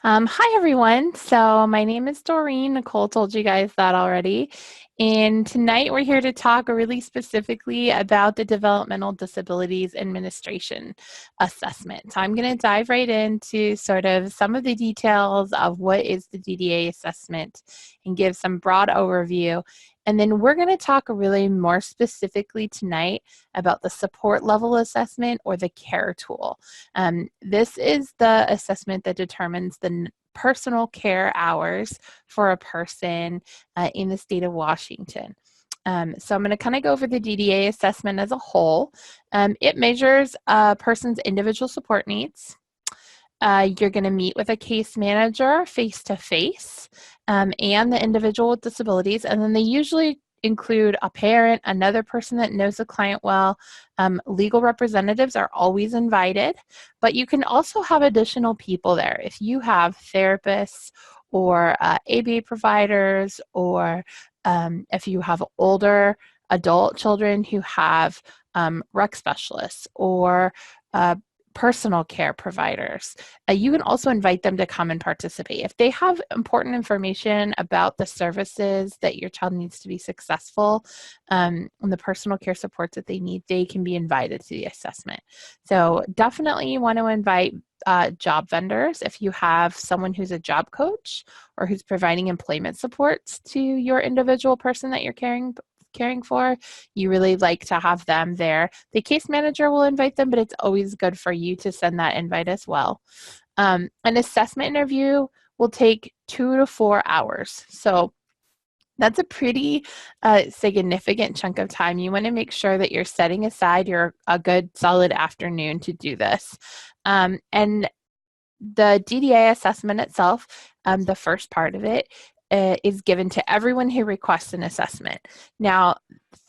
Hi, everyone. So my name is Doreen. Nicole told you guys that already. And tonight we're here to talk really specifically about the Developmental Disabilities Administration Assessment. So I'm going to dive right into sort of some of the details of what is the DDA assessment and give some broad overview. And then we're going to talk really more specifically tonight about the support level assessment or the care tool. This is the assessment that determines the personal care hours for a person in the state of Washington. So I'm going to kind of go over the DDA assessment as a whole. It measures a person's individual support needs. You're going to meet with a case manager face-to-face and the individual with disabilities, and then they usually include a parent, another person that knows the client well. Legal representatives are always invited, but you can also have additional people there. If you have therapists or ABA providers, or if you have older adult children who have rec specialists or personal care providers. You can also invite them to come and participate. If they have important information about the services that your child needs to be successful and the personal care supports that they need, they can be invited to the assessment. So definitely you want to invite job vendors. If you have someone who's a job coach or who's providing employment supports to your individual person that you're caring for, you really like to have them there. The case manager will invite them, but it's always good for you to send that invite as well. An assessment interview will take 2 to 4 hours. So that's a pretty significant chunk of time. You want to make sure that you're setting aside a good solid afternoon to do this. And the DDA assessment itself, the first part of it, is given to everyone who requests an assessment. Now,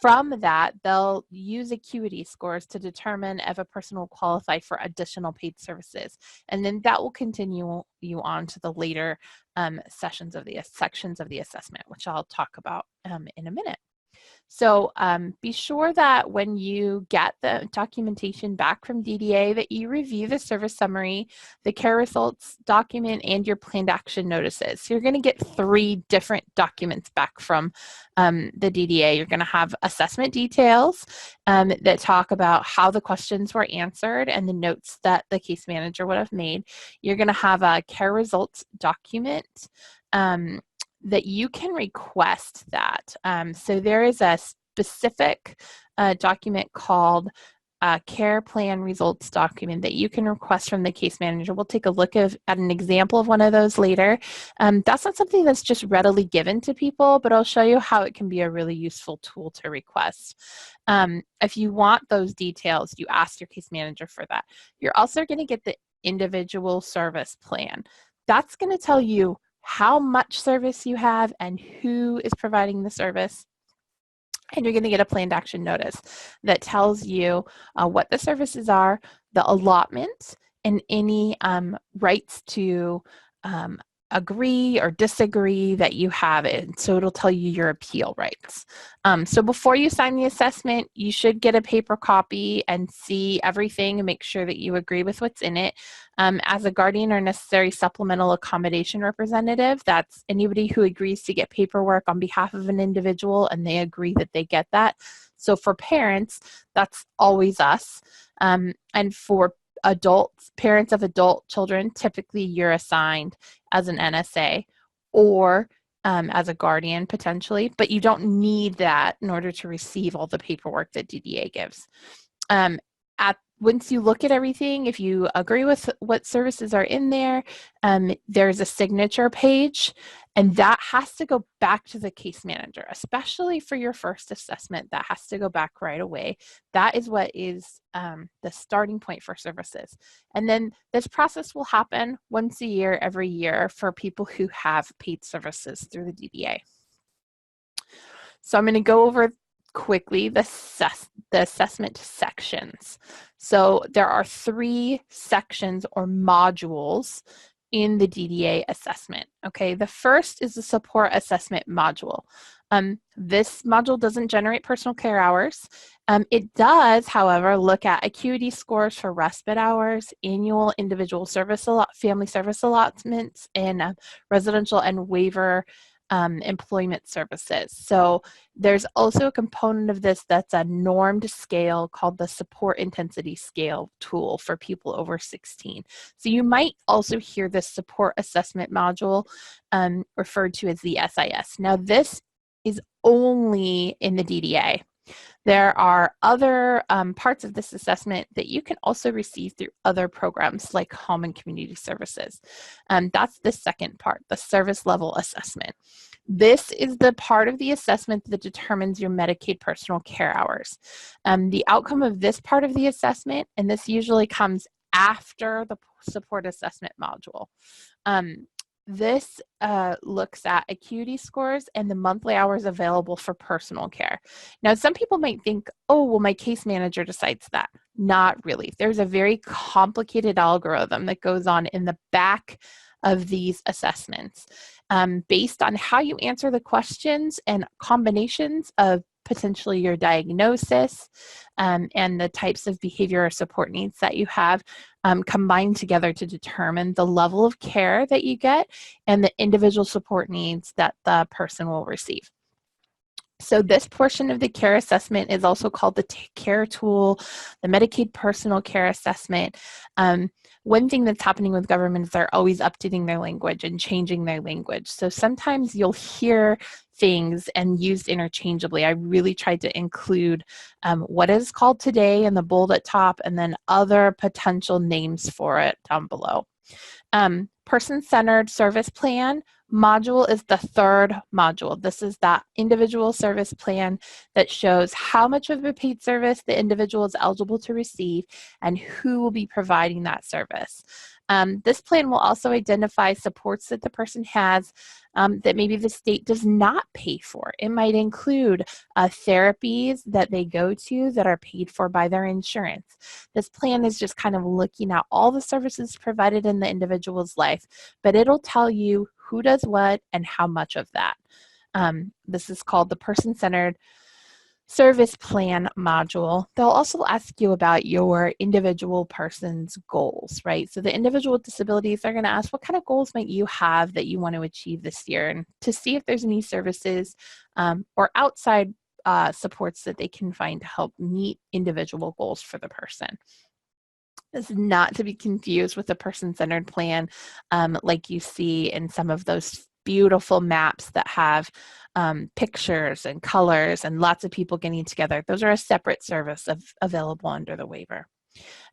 from that, they'll use acuity scores to determine if a person will qualify for additional paid services. And then that will continue you on to the later sections of the assessment, which I'll talk about in a minute. So be sure that when you get the documentation back from DDA that you review the service summary, the care results document, and your planned action notices. So you're going to get 3 different documents back from the DDA. You're going to have assessment details that talk about how the questions were answered and the notes that the case manager would have made. You're going to have a care results document that you can request that. So there is a specific document called care plan results document that you can request from the case manager. We'll take a look at an example of one of those later. That's not something that's just readily given to people, but I'll show you how it can be a really useful tool to request. If you want those details, you ask your case manager for that. You're also going to get the individual service plan. That's going to tell you how much service you have and who is providing the service. And you're going to get a planned action notice that tells you what the services are, the allotment, and any rights to agree or disagree that you have it. So it'll tell you your appeal rights. So before you sign the assessment, you should get a paper copy and see everything and make sure that you agree with what's in it. As a guardian or necessary supplemental accommodation representative, that's anybody who agrees to get paperwork on behalf of an individual and they agree that they get that. So for parents, that's always us. And for parents of adult children, typically you're assigned as an NSA or as a guardian potentially, but you don't need that in order to receive all the paperwork that DDA gives. Once you look at everything, if you agree with what services are in there, there's a signature page, and that has to go back to the case manager, especially for your first assessment. That has to go back right away. That is what is the starting point for services. And then this process will happen once a year, every year, for people who have paid services through the DDA. So I'm going to go over quickly the assessment sections. So there are 3 sections or modules in the DDA assessment. Okay, the first is the support assessment module. This module doesn't generate personal care hours. It does, however, look at acuity scores for respite hours, annual individual family service allotments, and residential and waiver employment services. So there's also a component of this that's a normed scale called the support intensity scale tool for people over 16. So you might also hear this support assessment module referred to as the SIS. Now this is only in the DDA. There are other parts of this assessment that you can also receive through other programs like home and community services. That's the second part, the service level assessment. This is the part of the assessment that determines your Medicaid personal care hours. The outcome of this part of the assessment, and this usually comes after the support assessment module. This looks at acuity scores and the monthly hours available for personal care. Now, some people might think, oh, well, my case manager decides that. Not really. There's a very complicated algorithm that goes on in the back of these assessments based on how you answer the questions and combinations of potentially your diagnosis and the types of behavior or support needs that you have combined together to determine the level of care that you get and the individual support needs that the person will receive. So this portion of the care assessment is also called the care tool, the Medicaid personal care assessment. One thing that's happening with government is they're always updating their language and changing their language. So sometimes you'll hear things and used interchangeably. I really tried to include what is called today in the bold at top and then other potential names for it down below. Person-centered service plan module is the third module. This is that individual service plan that shows how much of a paid service the individual is eligible to receive and who will be providing that service. This plan will also identify supports that the person has that maybe the state does not pay for. It might include therapies that they go to that are paid for by their insurance. This plan is just kind of looking at all the services provided in the individual's life, but it'll tell you who does what and how much of that. This is called the Person-Centered Service Plan module. They'll also ask you about your individual person's goals, right? So the individual with disabilities are going to ask, what kind of goals might you have that you want to achieve this year? And to see if there's any services or outside supports that they can find to help meet individual goals for the person. This is not to be confused with the person-centered plan like you see in some of those beautiful maps that have pictures and colors and lots of people getting together. Those are a separate service available under the waiver.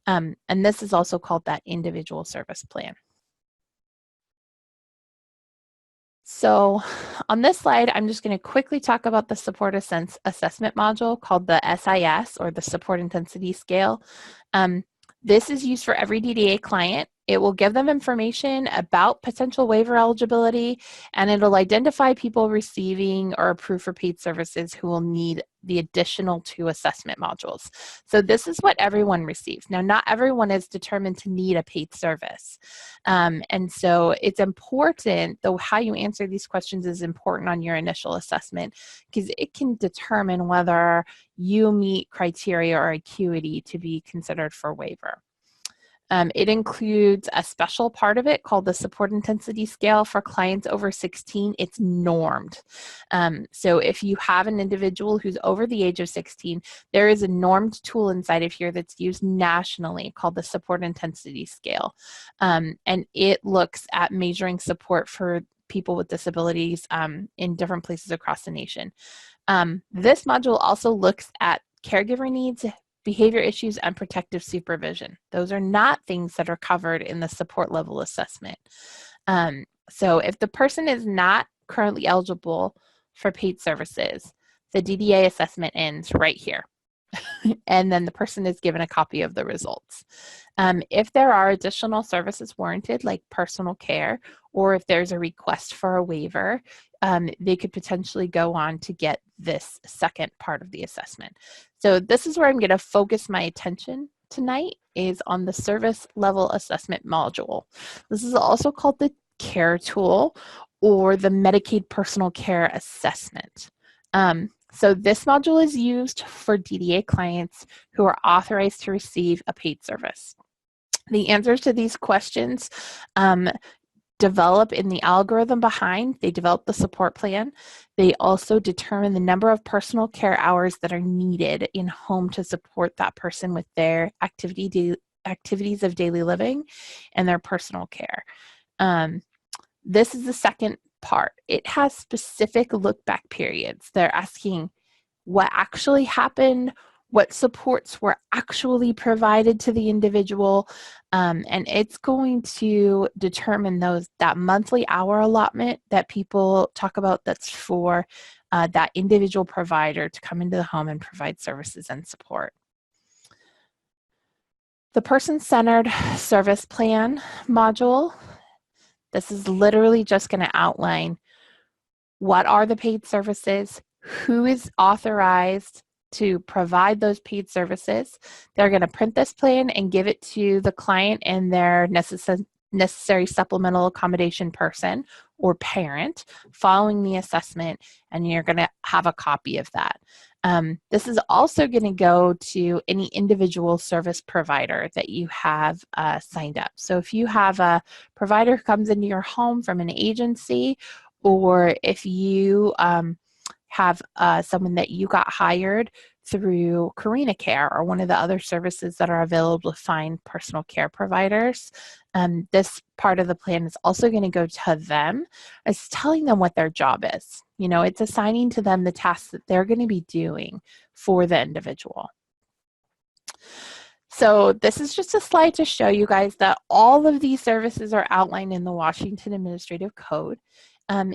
And this is also called that individual service plan. So on this slide, I'm just going to quickly talk about the support assessment module called the SIS, or the Support Intensity Scale. This is used for every DDA client. It will give them information about potential waiver eligibility, and it'll identify people receiving or approved for paid services who will need the additional 2 assessment modules. So this is what everyone receives. Now, not everyone is determined to need a paid service. And so it's important, though how you answer these questions is important on your initial assessment, because it can determine whether you meet criteria or acuity to be considered for waiver. It includes a special part of it called the Support Intensity Scale for clients over 16. It's normed. So if you have an individual who's over the age of 16, there is a normed tool inside of here that's used nationally called the Support Intensity Scale. And it looks at measuring support for people with disabilities in different places across the nation. This module also looks at caregiver needs, behavior issues, and protective supervision. Those are not things that are covered in the support level assessment. So if the person is not currently eligible for paid services, the DDA assessment ends right here. And then the person is given a copy of the results. If there are additional services warranted, like personal care, or if there's a request for a waiver, they could potentially go on to get this second part of the assessment. So this is where I'm going to focus my attention tonight, is on the service level assessment module. This is also called the care tool or the Medicaid personal care assessment. So this module is used for DDA clients who are authorized to receive a paid service. The answers to these questions develop in the algorithm behind. They develop the support plan. They also determine the number of personal care hours that are needed in home to support that person with their activities of daily living and their personal care. This is the second part. It has specific look back periods. They're asking what actually happened, what supports were actually provided to the individual, and it's going to determine that monthly hour allotment that people talk about that's for that individual provider to come into the home and provide services and support. The person-centered service plan module, this is literally just going to outline what are the paid services, who is authorized to provide those paid services. They're going to print this plan and give it to the client and their necessary supplemental accommodation person or parent following the assessment, and you're going to have a copy of that. This is also going to go to any individual service provider that you have signed up. So if you have a provider who comes into your home from an agency, or if you have someone that you got hired through Carina Care or one of the other services that are available to find personal care providers, this part of the plan is also going to go to them. It's telling them what their job is. You know, it's assigning to them the tasks that they're going to be doing for the individual. So this is just a slide to show you guys that all of these services are outlined in the Washington Administrative Code.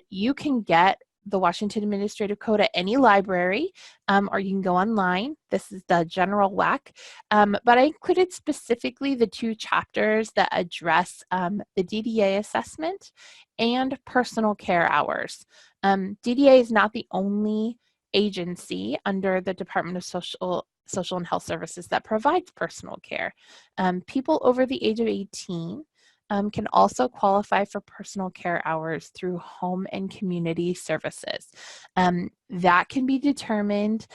You can get the Washington Administrative Code at any library, or you can go online. This is the general WAC, but I included specifically the two chapters that address the DDA assessment and personal care hours. DDA is not the only agency under the Department of Social and Health Services that provides personal care. People over the age of 18 can also qualify for personal care hours through home and community services. That can be determined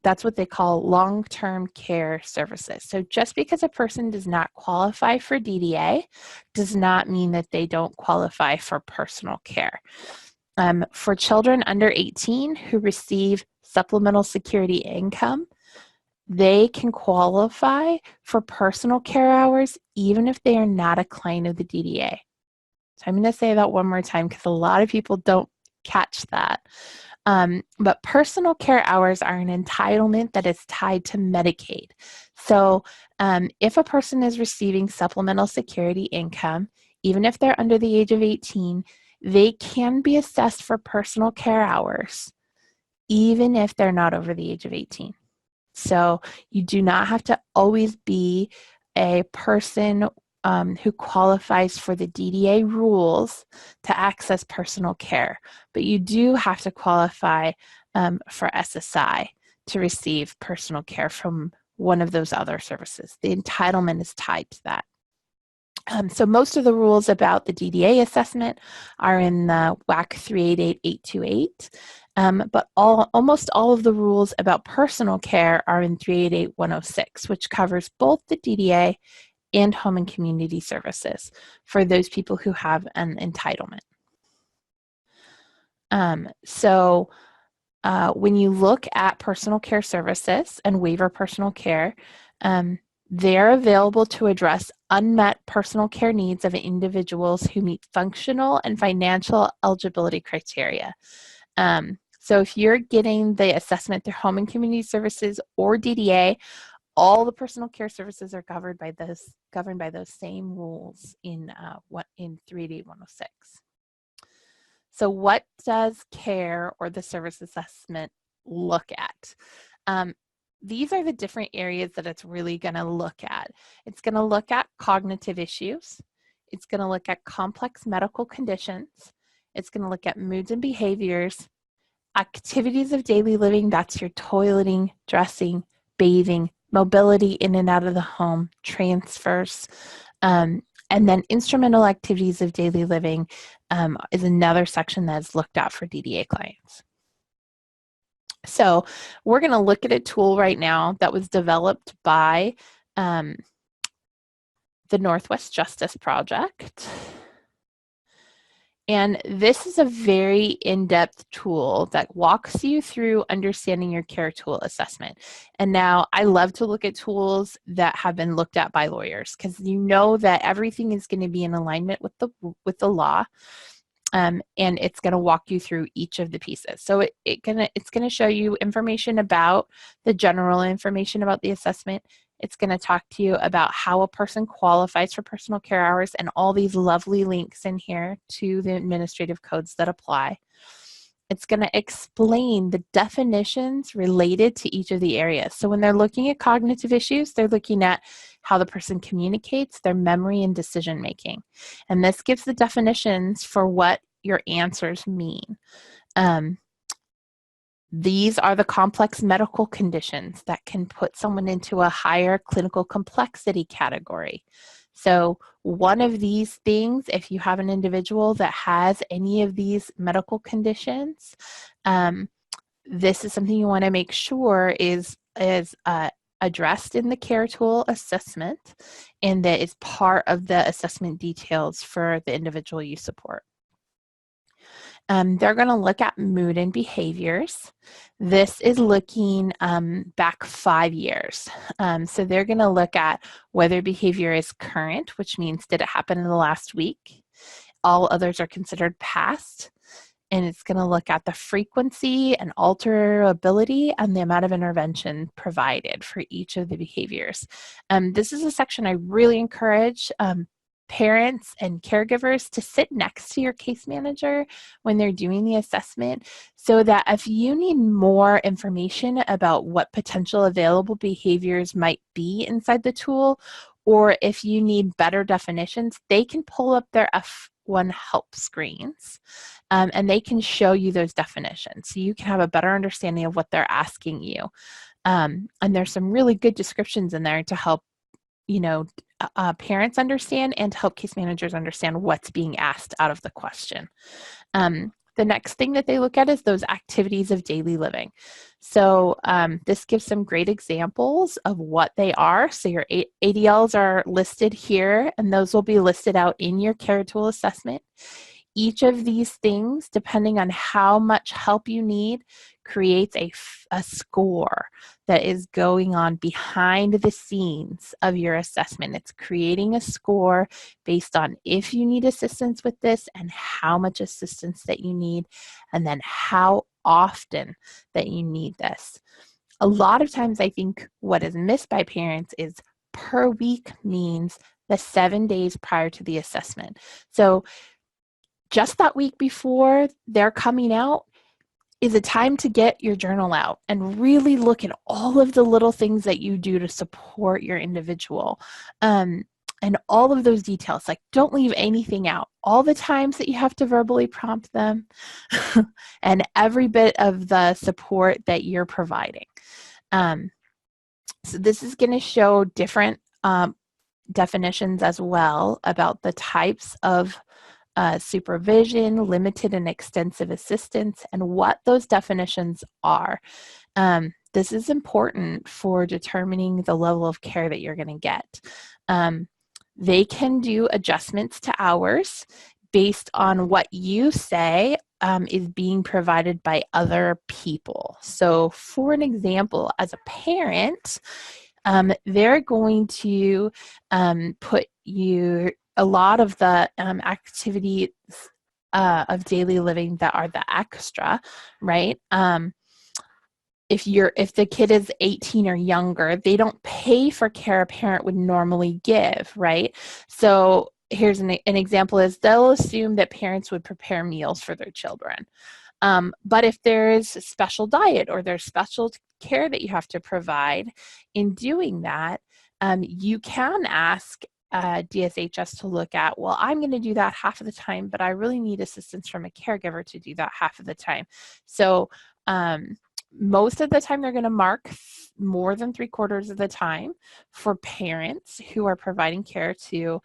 that's what they call long-term care services. So just because a person does not qualify for DDA does not mean that they don't qualify for personal care. For children under 18 who receive supplemental security income, they can qualify for personal care hours even if they are not a client of the DDA. So I'm going to say that one more time because a lot of people don't catch that. But personal care hours are an entitlement that is tied to Medicaid. So if a person is receiving supplemental security income, even if they're under the age of 18, they can be assessed for personal care hours, even if they're not over the age of 18. So you do not have to always be a person who qualifies for the DDA rules to access personal care, but you do have to qualify for SSI to receive personal care from one of those other services. The entitlement is tied to that. So most of the rules about the DDA assessment are in the WAC 388828, but almost all of the rules about personal care are in 388106, which covers both the DDA and home and community services for those people who have an entitlement. When you look at personal care services and waiver personal care, they're available to address unmet personal care needs of individuals who meet functional and financial eligibility criteria. So if you're getting the assessment through home and community services or DDA, all the personal care services are governed by those same rules in 388106. So what does care or the service assessment look at? These are the different areas that it's really going to look at. It's going to look at cognitive issues. It's going to look at complex medical conditions. It's going to look at moods and behaviors, activities of daily living, that's your toileting, dressing, bathing, mobility in and out of the home, transfers, And then instrumental activities of daily living is another section that's looked at for DDA clients. So we're going to look at a tool right now that was developed by the Northwest Justice Project. And this is a very in-depth tool that walks you through understanding your care tool assessment. And now I love to look at tools that have been looked at by lawyers, because you know that everything is going to be in alignment with the law. And it's going to walk you through each of the pieces. So it's going to show you information about the general information about the assessment. It's going to talk to you about how a person qualifies for personal care hours and all these lovely links in here to the administrative codes that apply. It's going to explain the definitions related to each of the areas. So when they're looking at cognitive issues, they're looking at how the person communicates, their memory, and decision making. And this gives the definitions for what your answers mean. These are the complex medical conditions that can put someone into a higher clinical complexity category. So one of these things, if you have an individual that has any of these medical conditions, this is something you want to make sure is addressed in the care tool assessment, and that is part of the assessment details for the individual you support. They're going to look at mood and behaviors. This is looking back 5 years. So they're going to look at whether behavior is current, which means did it happen in the last week? All others are considered past. And it's going to look at the frequency and alterability and the amount of intervention provided for each of the behaviors. This is a section I really encourage parents and caregivers to sit next to your case manager when they're doing the assessment, so that if you need more information about what potential available behaviors might be inside the tool, or if you need better definitions, they can pull up their F1 help screens and they can show you those definitions so you can have a better understanding of what they're asking you. And there's some really good descriptions in there to help parents understand and to help case managers understand what's being asked out of the question. The next thing that they look at is those activities of daily living. So this gives some great examples of what they are. So your ADLs are listed here, and those will be listed out in your care tool assessment. Each of these things, depending on how much help you need, creates a score that is going on behind the scenes of your assessment. It's creating a score based on if you need assistance with this and how much assistance that you need, and then how often that you need this. A lot of times I think what is missed by parents is per week means the 7 days prior to the assessment. So just that week before they're coming out is a time to get your journal out and really look at all of the little things that you do to support your individual. And all of those details, like don't leave anything out. All the times that you have to verbally prompt them and every bit of the support that you're providing. So this is going to show different definitions as well about the types of supervision, limited and extensive assistance, and what those definitions are. This is important for determining the level of care that you're going to get. They can do adjustments to hours based on what you say is being provided by other people. So for an example, as a parent, they're going to put you a lot of the activities of daily living that are the extra, right? If the kid is 18 or younger, they don't pay for care a parent would normally give, right? So here's an example is they'll assume that parents would prepare meals for their children. But if there's a special diet or there's special care that you have to provide in doing that, you can ask DSHS to look at, well, I'm going to do that half of the time, but I really need assistance from a caregiver to do that half of the time. So Most of the time, they're going to mark more than 3/4 of the time for parents who are providing care to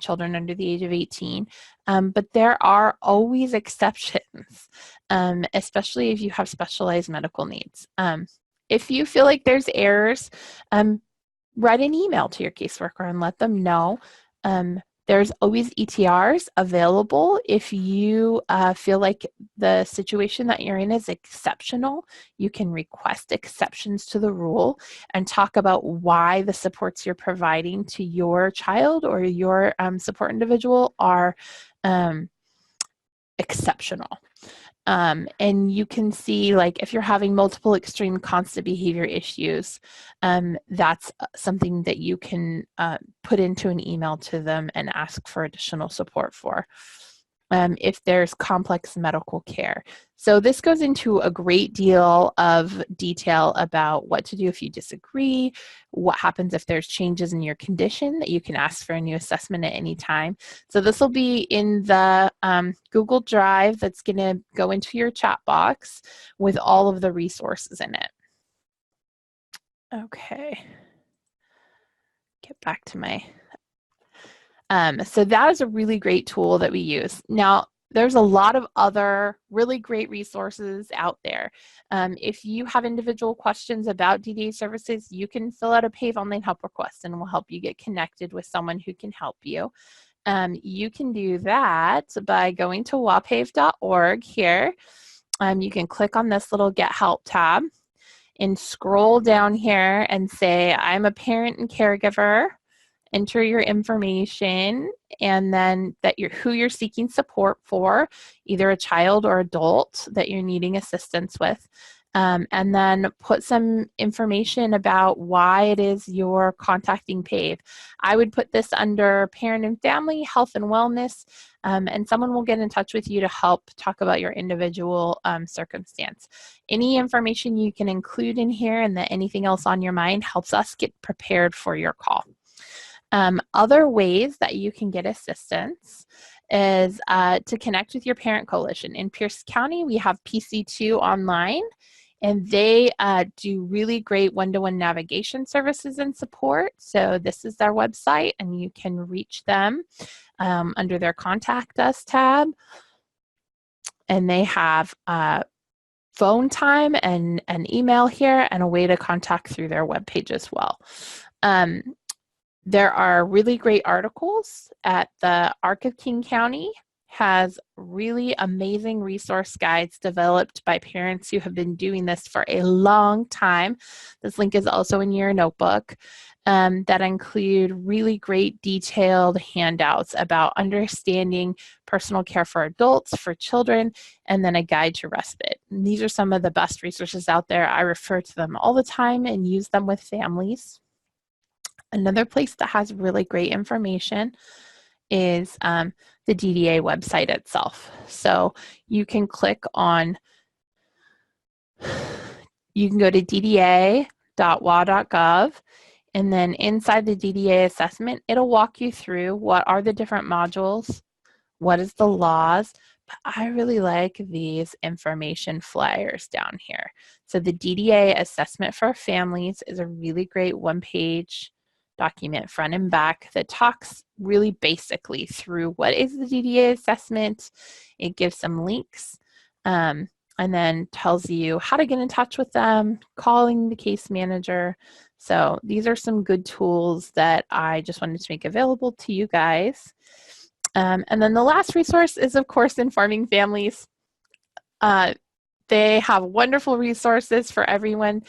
children under the age of 18. But there are always exceptions, especially if you have specialized medical needs. If you feel like there's errors, write an email to your caseworker and let them know. There's always ETRs available if you feel like the situation that you're in is exceptional. You can request exceptions to the rule and talk about why the supports you're providing to your child or your support individual are exceptional. And you can see, like, if you're having multiple extreme constant behavior issues, that's something that you can put into an email to them and ask for additional support for. If there's complex medical care. So this goes into a great deal of detail about what to do if you disagree, what happens if there's changes in your condition, that you can ask for a new assessment at any time. So this will be in the Google Drive that's going to go into your chat box with all of the resources in it. Okay. Get back to my... so that is a really great tool that we use. Now, there's a lot of other really great resources out there. If you have individual questions about DDA services, you can fill out a Pave online help request and we'll help you get connected with someone who can help you. You can do that by going to wapave.org here. You can click on this little Get Help tab and scroll down here and say, I'm a parent and caregiver. Enter your information and then who you're seeking support for, either a child or adult that you're needing assistance with, and then put some information about why it is you're contacting Pave. I would put this under parent and family, health and wellness, and someone will get in touch with you to help talk about your individual circumstance. Any information you can include in here and that anything else on your mind helps us get prepared for your call. Other ways that you can get assistance is to connect with your parent coalition. In Pierce County, we have PC2 online, and they do really great one-to-one navigation services and support. So this is their website, and you can reach them under their Contact Us tab. And they have phone time and an email here and a way to contact through their webpage as well. There are really great articles at the ARC of King County, has really amazing resource guides developed by parents who have been doing this for a long time. This link is also in your notebook, that include really great detailed handouts about understanding personal care for adults, for children, and then a guide to respite. And these are some of the best resources out there. I refer to them all the time and use them with families. Another place that has really great information is the DDA website itself. So you can click on, you can go to dda.wa.gov, and then inside the DDA assessment, it'll walk you through what are the different modules, what is the laws. But I really like these information flyers down here. So the DDA assessment for families is a really great one-page document, front and back, that talks really basically through what is the DDA assessment. It gives some links and then tells you how to get in touch with them, calling the case manager. So these are some good tools that I just wanted to make available to you guys. And then the last resource is, of course, Informing Families. They have wonderful resources for everyone.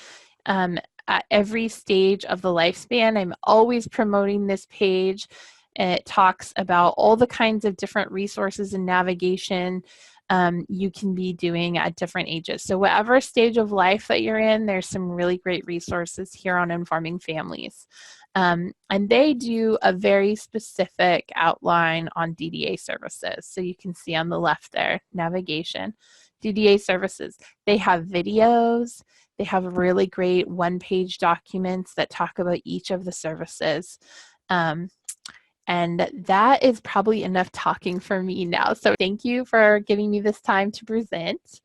At every stage of the lifespan. I'm always promoting this page. It talks about all the kinds of different resources and navigation you can be doing at different ages. So whatever stage of life that you're in, there's some really great resources here on Informing Families. And they do a very specific outline on DDA services. So you can see on the left there, navigation, DDA services. They have videos. They have really great one-page documents that talk about each of the services. And that is probably enough talking for me now. So thank you for giving me this time to present.